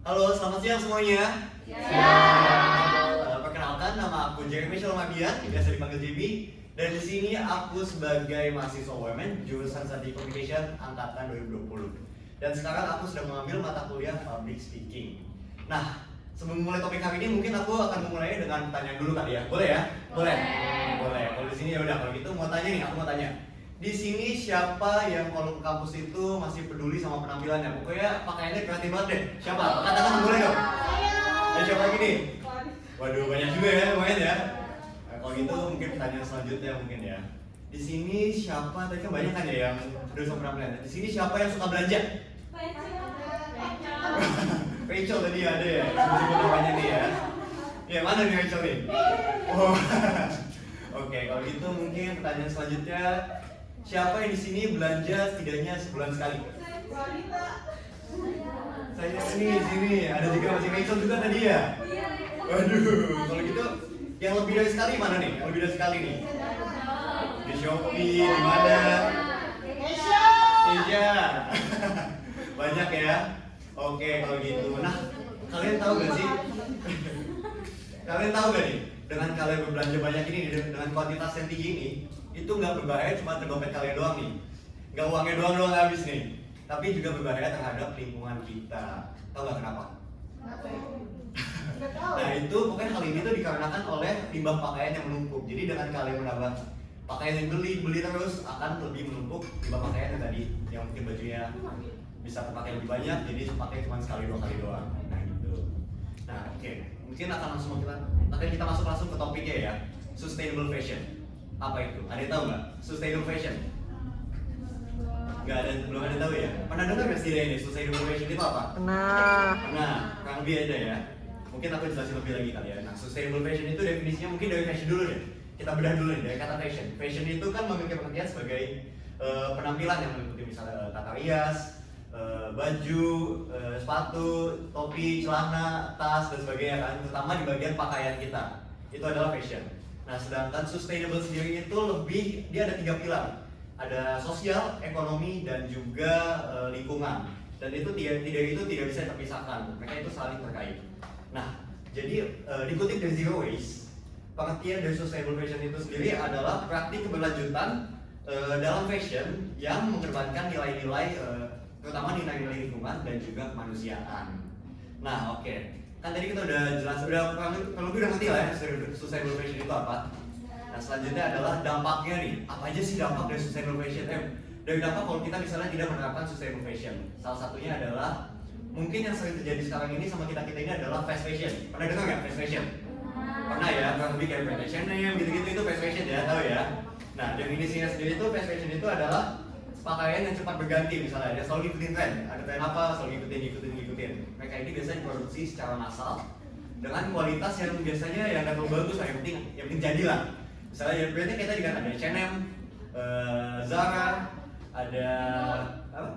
Halo, selamat siang semuanya. Perkenalkan, nama aku Jeremy Shalomadian, biasa dipanggil JB. Dan di sini aku sebagai mahasiswa UMN jurusan Strategi Communication angkatan 2020. Dan sekarang aku sedang mengambil mata kuliah Public Speaking. Nah, sebelum mulai topik hari ini mungkin aku akan memulai dengan pertanyaan dulu kali ya. Boleh ya? Boleh. Kalau di sini ya udah, kalau gitu mau tanya nih, aku mau tanya. Di sini siapa yang kalau ke kampus itu masih peduli sama penampilannya? Pokoknya pakaiannya kreatif banget deh. Siapa? Katakan boleh dong. Dan siapa lagi nih? Waduh, banyak juga ya, lumayan ya. Nah, kalau gitu mungkin pertanyaan selanjutnya mungkin ya. Di sini siapa? Tadi kan banyak kan ya yang peduli sama penampilannya. Di sini siapa yang suka belanja? Rachel tadi ada ya. Sebut-sebut namanya nih ya. Ya mana nih Rachel nih? Oh. Oke, kalau gitu mungkin pertanyaan selanjutnya. Siapa yang di sini belanja setidaknya sebulan sekali? Saya di sini. Ada juga masih Rachel juga tadi ya? Waduh, kalau gitu yang lebih dari sekali mana nih? Yang lebih dari sekali nih? Di Shopee, di mana? Asia. Banyak ya? Oke, kalau gitu. Nah, kalian tahu gak sih? Kalian tahu gak nih? Dengan kalian berbelanja banyak ini, dengan kuantitas yang tinggi ini, itu nggak berbahaya cuma ke dompet kalian doang nih, nggak uangnya doang habis nih, tapi juga berbahaya terhadap lingkungan kita. Tahu nggak kenapa? Nah itu pokoknya hal ini tuh dikarenakan oleh limbah pakaian yang menumpuk. Jadi dengan kalian menambah pakaian yang beli terus akan lebih menumpuk limbah pakaian yang tadi, yang mungkin bajunya bisa terpakai lebih banyak, jadi pakai cuma sekali dua kali doang. Nah gitu. Nah oke, mungkin akan kita masuk langsung ke topiknya ya, sustainable fashion. Apa itu? Ada yang tahu nggak? Sustainable fashion? Nggak ada, belum ada yang tahu ya? Pernah dengar nggak sih ini sustainable fashion itu apa? Pernah, kurang lebih ada ya. Mungkin aku jelasin lebih lagi kali ya. Nah, sustainable fashion itu definisinya mungkin dari fashion dulu deh. Kita bedah dulu nih dari kata fashion. Fashion itu kan memiliki pengertian sebagai penampilan yang meliputi misalnya tata rias, baju, sepatu, topi, celana, tas dan sebagainya kan, terutama di bagian pakaian kita. Itu adalah fashion. Nah, sedangkan sustainable sendiri itu lebih, dia ada 3 pilar. Ada sosial, ekonomi, dan juga lingkungan. Dan itu tidak bisa terpisahkan. Mereka itu saling terkait. Nah, jadi dikutip dari Zero Waste, pengertian dari sustainable fashion itu sendiri adalah praktik keberlanjutan dalam fashion yang mengedepankan nilai-nilai, terutama nilai-nilai lingkungan dan juga kemanusiaan. Nah, oke. Kan tadi kita udah jelas, kalau udah ngerti lah ya sustainable fashion itu apa. Nah selanjutnya adalah dampaknya nih. Apa aja sih dampak dari sustainable fashion? Dari dampak kalau kita misalnya tidak menerapkan sustainable fashion. Salah satunya adalah mungkin yang sering terjadi sekarang ini sama kita ini adalah fast fashion. Pernah dengar nggak fast fashion? Pernah ya, kurang lebih kayak brand H&M gitu-gitu itu fast fashion ya, tahu ya. Nah definisinya sendiri itu fast fashion itu adalah pakaian yang cepat berganti, misalnya dia selalu ngikutin tren, ada tren apa selalu ngikutin. Mereka ini biasanya diproduksi secara massal dengan kualitas yang biasanya yang nggak terlalu bagus lah, yang penting jadi lah. Misalnya ya brandnya kayak tadi kan ada H&M, Zara, ada apa?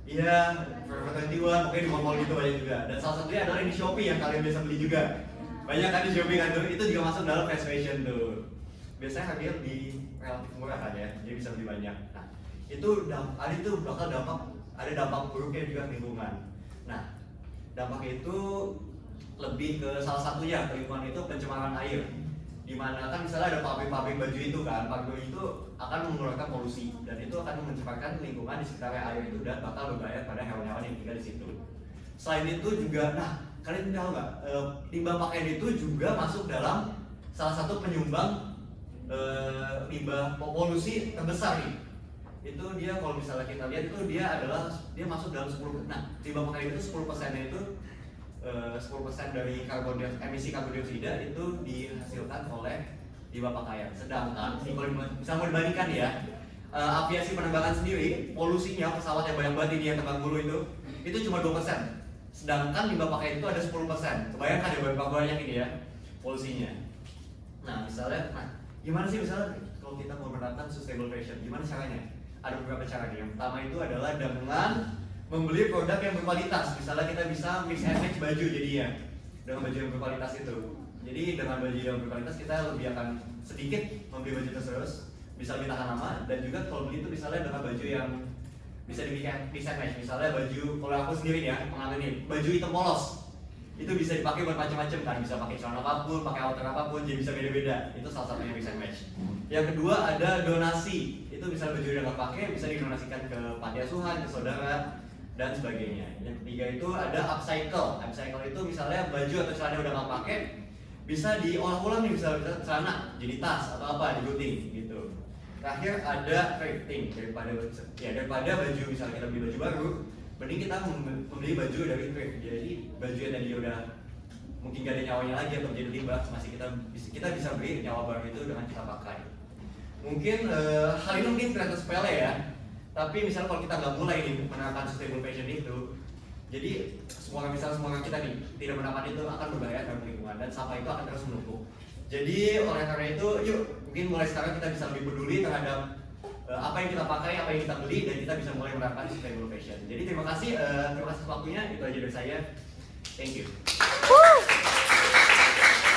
Iya, Forever 21, mungkin di mall gitu banyak juga. Dan salah satunya adalah di Shopee yang kalian biasa beli juga. Banyak kan di Shopee kan tuh, itu juga masuk dalam fast fashion tuh. Biasanya harganya lebih relatif murah kan ya, jadi bisa beli banyak. Nah, itu bakal ada dampak buruknya juga lingkungan. Nah, dampaknya itu lebih ke salah satunya ke lingkungan itu pencemaran air. Dimana kan misalnya ada pabrik-pabrik baju itu kan, pabrik baju itu akan mengeluarkan polusi dan itu akan mencemarkan lingkungan di sekitar air itu dan bakal berbahaya pada hewan-hewan yang tinggal di situ. Selain itu juga, nah kalian tahu nggak, limbah pakaian itu juga masuk dalam salah satu penyumbang limbah polusi terbesar nih. Itu dia kalau misalnya kita lihat itu dia masuk dalam 10%. Nah, limbah pakaian itu 10%-nya itu 10% dari emisi karbon dioksida itu dihasilkan oleh limbah pakaian. Sedangkan kalau misalnya mau dibandingkan ya, aviasi penerbangan sendiri polusinya pesawat yang banyak banget ini yang terbang dulu itu cuma 2%. Sedangkan limbah pakaian itu ada 10%. Kebayangkan ya berapa banyak ini ya polusinya. Nah, misalnya, gimana sih misalnya kalau kita mau menerapkan sustainable fashion? Gimana caranya? Ada beberapa cara nih. Yang pertama itu adalah dengan membeli produk yang berkualitas. Misalnya kita bisa mix and match baju jadinya dengan baju yang berkualitas itu. Jadi dengan baju yang berkualitas kita lebih akan sedikit membeli baju terus, bisa lebih tahan lama. Dan juga kalau beli itu misalnya dengan baju yang bisa dibikin desain match. Misalnya baju, kalau aku sendiri ya pengambil nih baju hitam polos, itu bisa dipakai buat macam-macam kan, bisa pakai celana apapun, pakai outer apapun, jadi bisa beda-beda. Itu salah satunya desain match. Yang kedua ada donasi, itu misalnya baju udah nggak pakai bisa didonasikan ke panti asuhan, ke saudara dan sebagainya. Yang ketiga itu ada upcycle. Upcycle itu misalnya baju atau celana udah nggak pakai bisa diolah ulang nih, bisa celana jadi tas atau apa, digunting gitu. Terakhir ada thrifting, daripada baju misalnya kita beli baju baru, mending kita membeli baju dari thrift. Jadi baju yang tadi udah mungkin gak ada nyawanya lagi atau jadi limbah, masih kita bisa beli nyawa barang itu dengan kita pakai. Mungkin hal ini mungkin terlihat sepele ya, tapi misalnya kalau kita nggak mulai nih menerapkan sustainable fashion itu, jadi semua kita nih tidak menerapkan itu akan berbahaya terhadap lingkungan dan sampah itu akan terus menumpuk. Jadi oleh karena itu, yuk mungkin mulai sekarang kita bisa lebih peduli terhadap apa yang kita pakai, apa yang kita beli, dan kita bisa mulai menerapkan sustainable fashion. Jadi terima kasih waktunya, itu aja dari saya. Thank you.